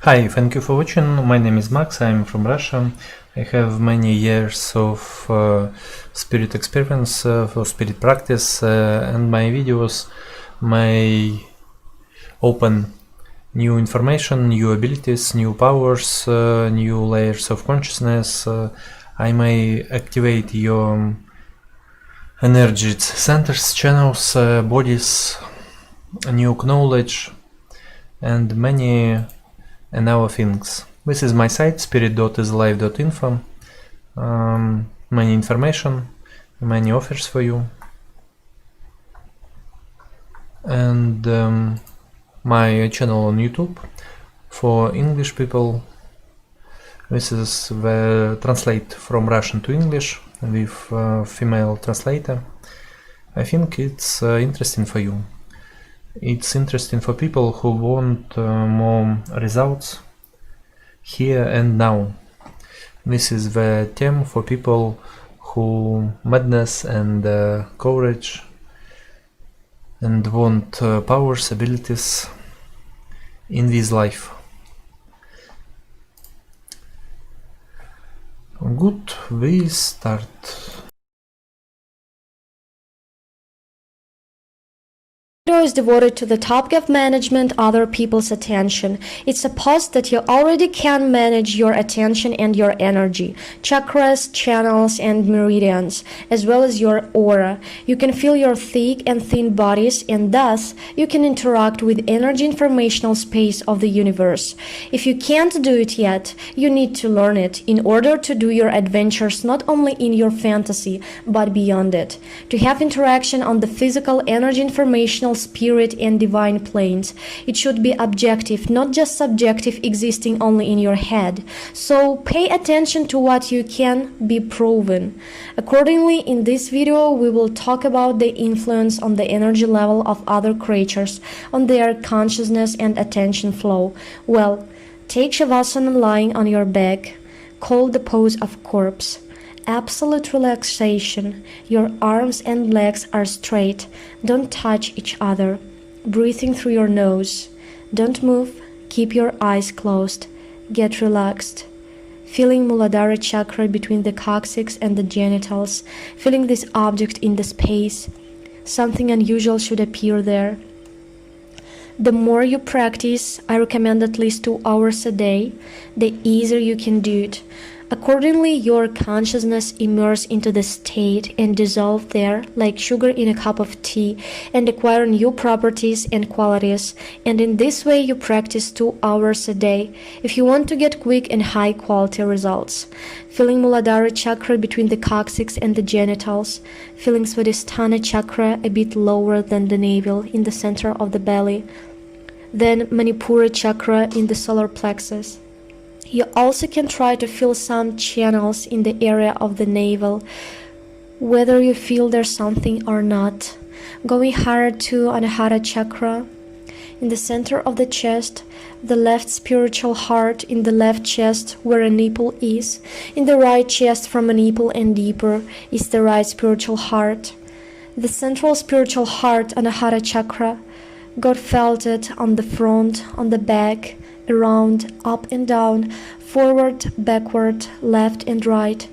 Hi, thank you for watching. My name is Max, I'm from Russia. I have many years of spirit experience for spirit practice, and my videos may open new information, new abilities, new powers, new layers of consciousness. I may activate your energy centers, channels, bodies, new knowledge, and many and other things. This is my site spirit.islife.info. Many information, many offers for you, and my channel on YouTube for English people. This is the translate from Russian to English with female translator. I think it's interesting for you. It's interesting for people who want more results here and now. This is the theme for people who madness and courage and want powers, abilities in this life. Good, we start. Video is devoted to the topic of management other people's attention. It's supposed that you already can manage your attention and your energy, chakras, channels, and meridians, as well as your aura. You can feel your thick and thin bodies, and thus you can interact with energy informational space of the universe. If you can't do it yet, you need to learn it in order to do your adventures not only in your fantasy, but beyond it. To have interaction on the physical energy informational spirit and divine planes. It should be objective, not just subjective, existing only in your head. So pay attention to what you can be proven. Accordingly, in this video, we will talk about the influence on the energy level of other creatures, on their consciousness and attention flow. Well, take Shavasana lying on your back, called the pose of corpse. Absolute relaxation. Your arms and legs are straight. Don't touch each other. Breathing through your nose. Don't move. Keep your eyes closed. Get relaxed. Feeling Muladhara chakra between the coccyx and the genitals. Feeling this object in the space. Something unusual should appear there. The more you practice, I recommend at least 2 hours a day, the easier you can do it. Accordingly, your consciousness immerse into the state and dissolve there like sugar in a cup of tea and acquire new properties and qualities. And in this way, you practice 2 hours a day if you want to get quick and high quality results. Feeling Muladhara chakra between the coccyx and the genitals. Feeling Svadhisthana chakra a bit lower than the navel in the center of the belly. Then Manipura chakra in the solar plexus. You also can try to feel some channels in the area of the navel, whether you feel there's something or not. Going higher to Anahata chakra, in the center of the chest, the left spiritual heart in the left chest where a nipple is. In the right chest from a nipple and deeper is the right spiritual heart. The central spiritual heart, Anahata chakra, God felt it on the front, on the back, around, up and down, forward, backward, left and right.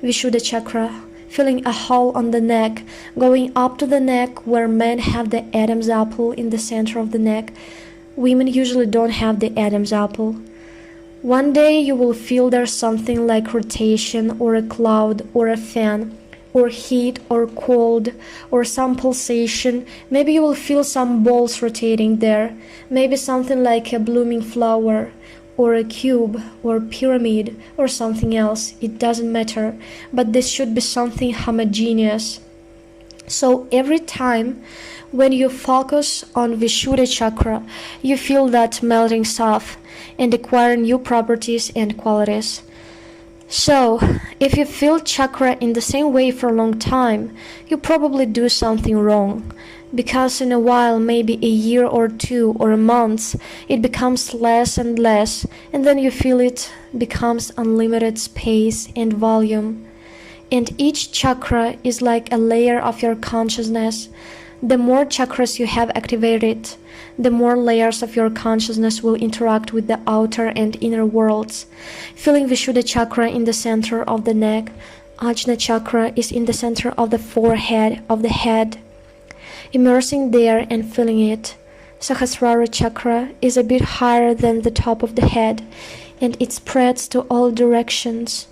Vishuddha chakra, feeling a hole on the neck, going up to the neck where men have the Adam's apple in the center of the neck. Women usually don't have the Adam's apple. One day you will feel there's something like rotation or a cloud or a fan, or heat or cold or some pulsation. Maybe you will feel some balls rotating there, maybe something like a blooming flower or a cube or pyramid or something else. It doesn't matter, but this should be something homogeneous. So every time when you focus on Vishuddha chakra, you feel that melting stuff and acquire new properties and qualities. So, if you feel chakra in the same way for a long time, you probably do something wrong, because in a while, maybe a year or 2 or a month, it becomes less and less, and then you feel it becomes unlimited space and volume. and each chakra is like a layer of your consciousness. The more chakras you have activated, the more layers of your consciousness will interact with the outer and inner worlds. Feeling Vishuddha chakra in the center of the neck, Ajna chakra is in the center of the forehead of the head. Immersing there and feeling it. Sahasrara chakra is a bit higher than the top of the head, and it spreads to all directions.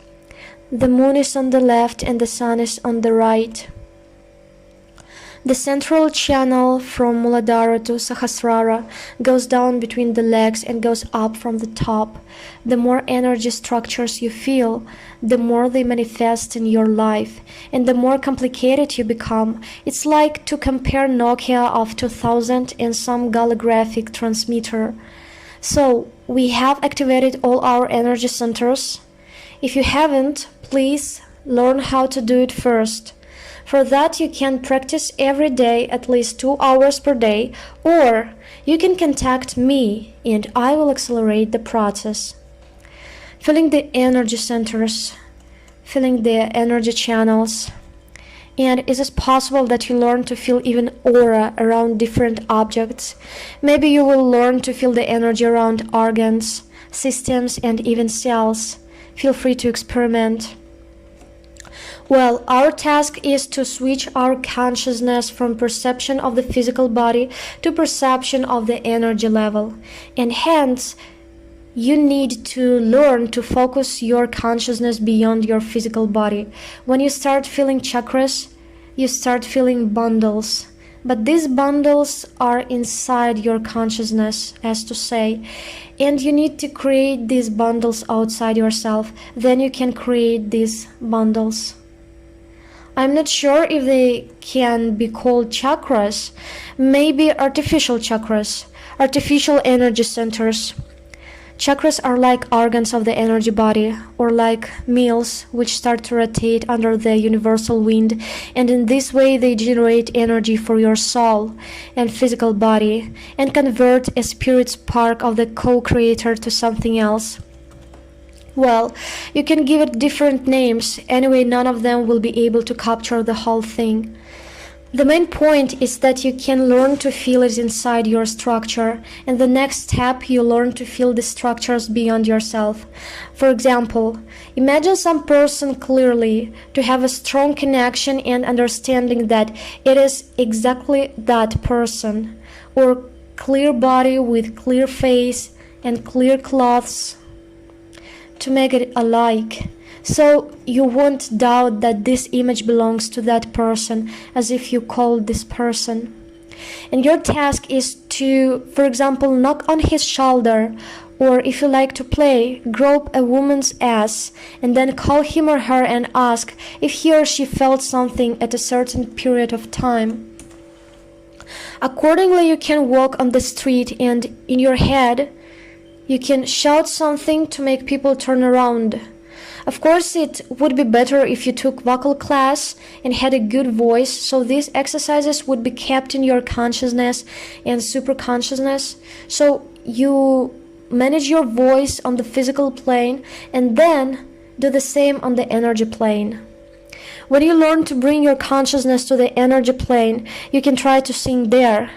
The moon is on the left and the sun is on the right. The central channel from Muladhara to Sahasrara goes down between the legs and goes up from the top. The more energy structures you feel, the more they manifest in your life, and the more complicated you become. It's like to compare Nokia of 2000 and some holographic transmitter. So, we have activated all our energy centers. If you haven't, please learn how to do it first. For that, you can practice every day at least 2 hours per day, or you can contact me and I will accelerate the process. Feeling the energy centers, feeling the energy channels. And is it possible that you learn to feel even aura around different objects? Maybe you will learn to feel the energy around organs, systems, and even cells. Feel free to experiment. Well, our task is to switch our consciousness from perception of the physical body to perception of the energy level. And hence, you need to learn to focus your consciousness beyond your physical body. When you start feeling chakras, you start feeling bundles. But these bundles are inside your consciousness, as to say, and you need to create these bundles outside yourself. Then you can create these bundles. I'm not sure if they can be called chakras, maybe artificial chakras, artificial energy centers. Chakras are like organs of the energy body, or like mills which start to rotate under the universal wind, and in this way they generate energy for your soul and physical body, and convert a spirit spark of the co-creator to something else. Well, you can give it different names, anyway none of them will be able to capture the whole thing. The main point is that you can learn to feel it inside your structure, and the next step you learn to feel the structures beyond yourself. For example, imagine some person clearly, to have a strong connection and understanding that it is exactly that person, or clear body with clear face and clear clothes, to make it alike. So you won't doubt that this image belongs to that person, as if you called this person. And your task is to, for example, knock on his shoulder, or if you like to play, grope a woman's ass, and then call him or her and ask if he or she felt something at a certain period of time. Accordingly, you can walk on the street and in your head, you can shout something to make people turn around. Of course, it would be better if you took vocal class and had a good voice, so these exercises would be kept in your consciousness and superconsciousness. So you manage your voice on the physical plane and then do the same on the energy plane. When you learn to bring your consciousness to the energy plane, you can try to sing there.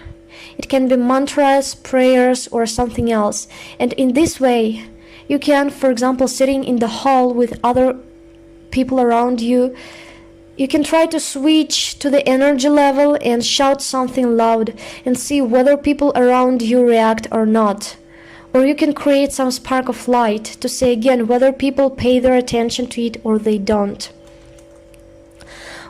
It can be mantras, prayers, or something else. And in this way, you can, for example, sitting in the hall with other people around you, you can try to switch to the energy level and shout something loud and see whether people around you react or not. Or you can create some spark of light to say again whether people pay their attention to it or they don't.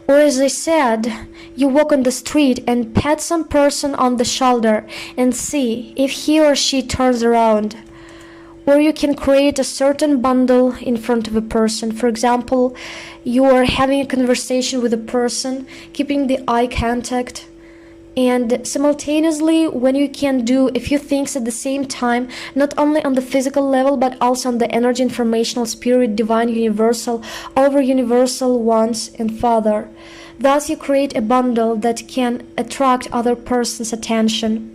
Or as I said, you walk on the street and pat some person on the shoulder and see if he or she turns around. Or you can create a certain bundle in front of a person. For example, you are having a conversation with a person, keeping the eye contact, and simultaneously when you can do a few things at the same time, not only on the physical level but also on the energy, informational, spirit, divine, universal, over universal, once and father. Thus you create a bundle that can attract other person's attention.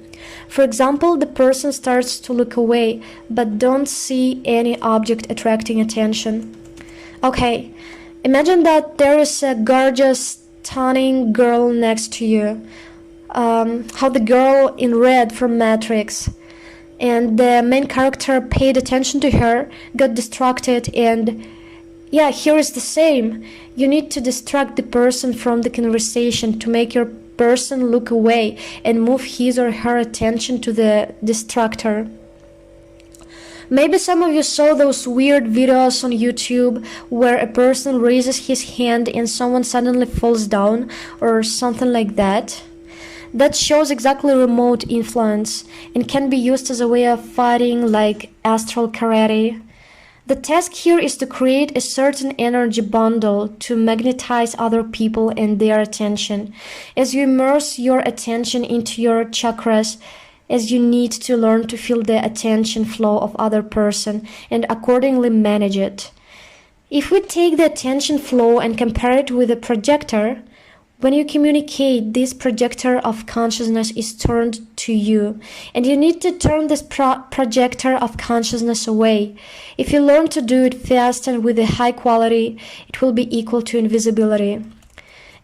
For example, the person starts to look away, but don't see any object attracting attention. Okay, Imagine that there is a gorgeous, stunning girl next to you. How the girl in red from Matrix, and the main character paid attention to her, got distracted, and yeah, here is the same. You need to distract the person from the conversation to make your person look away and move his or her attention to the distractor. Maybe some of you saw those weird videos on YouTube where a person raises his hand and someone suddenly falls down or something like that. That shows exactly remote influence and can be used as a way of fighting, like astral karate. The task here is to create a certain energy bundle to magnetize other people and their attention. As you immerse your attention into your chakras, as you need to learn to feel the attention flow of other person and accordingly manage it. If we take the attention flow and compare it with a projector, when you communicate, this projector of consciousness is turned to you, and you need to turn this projector of consciousness away. If you learn to do it fast and with a high quality, it will be equal to invisibility.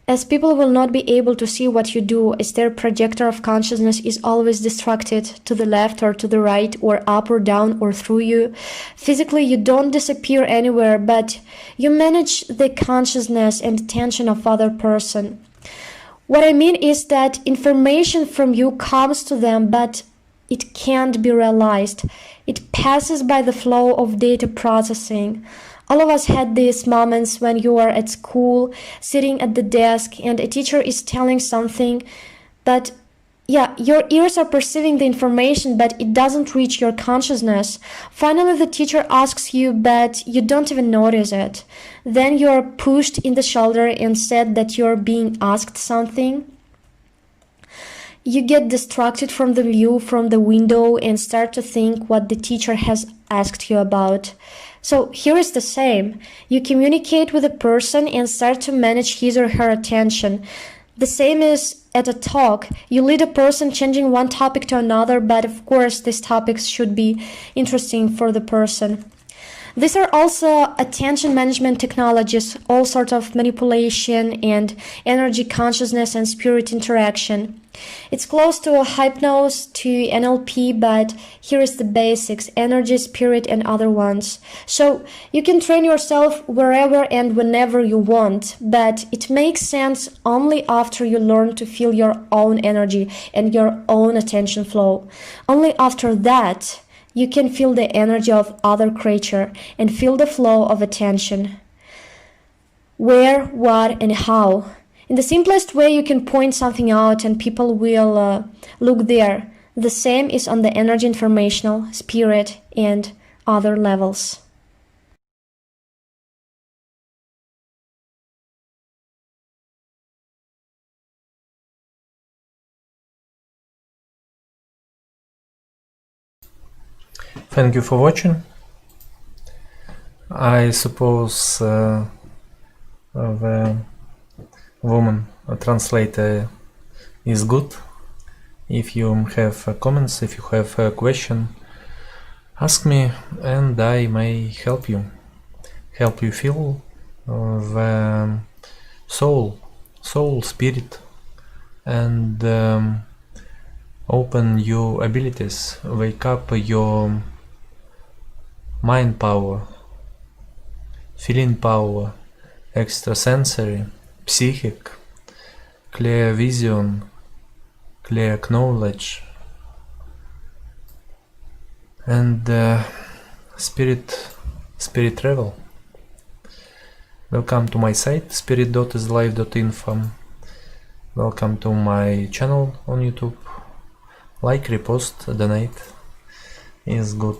As people will not be able to see what you do, as their projector of consciousness is always distracted to the left or to the right or up or down or through you. Physically, you don't disappear anywhere, but you manage the consciousness and attention of other person. What I mean is that information from you comes to them, but it can't be realized. It passes by the flow of data processing. All of us had these moments when you are at school, sitting at the desk, and a teacher is telling something, but yeah, your ears are perceiving the information, but it doesn't reach your consciousness. Finally, the teacher asks you, but you don't even notice it. Then you are pushed in the shoulder and said that you are being asked something. You get distracted from the view from the window and start to think what the teacher has asked you about. So here is the same. You communicate with a person and start to manage his or her attention. The same is at a talk. You lead a person changing one topic to another, but of course these topics should be interesting for the person. These are also attention management technologies, all sorts of manipulation and energy consciousness and spirit interaction. It's close to hypnosis, to NLP, but here is the basics: energy, spirit, and other ones. So you can train yourself wherever and whenever you want, but it makes sense only after you learn to feel your own energy and your own attention flow. Only after that, you can feel the energy of other creature and feel the flow of attention. Where, what, and how. In the simplest way, you can point something out and people will look there. The same is on the energy, informational, spirit, and other levels. Thank you for watching. I suppose the woman translator is good. If you have comments, if you have a question, ask me and I may help you feel the soul, spirit, and open your abilities, wake up your mind power, feeling power, extrasensory, psychic, clear vision, clear knowledge, and spirit travel. Welcome to my site spirit.islife.info. Welcome to my channel on YouTube. Like, repost, donate is good.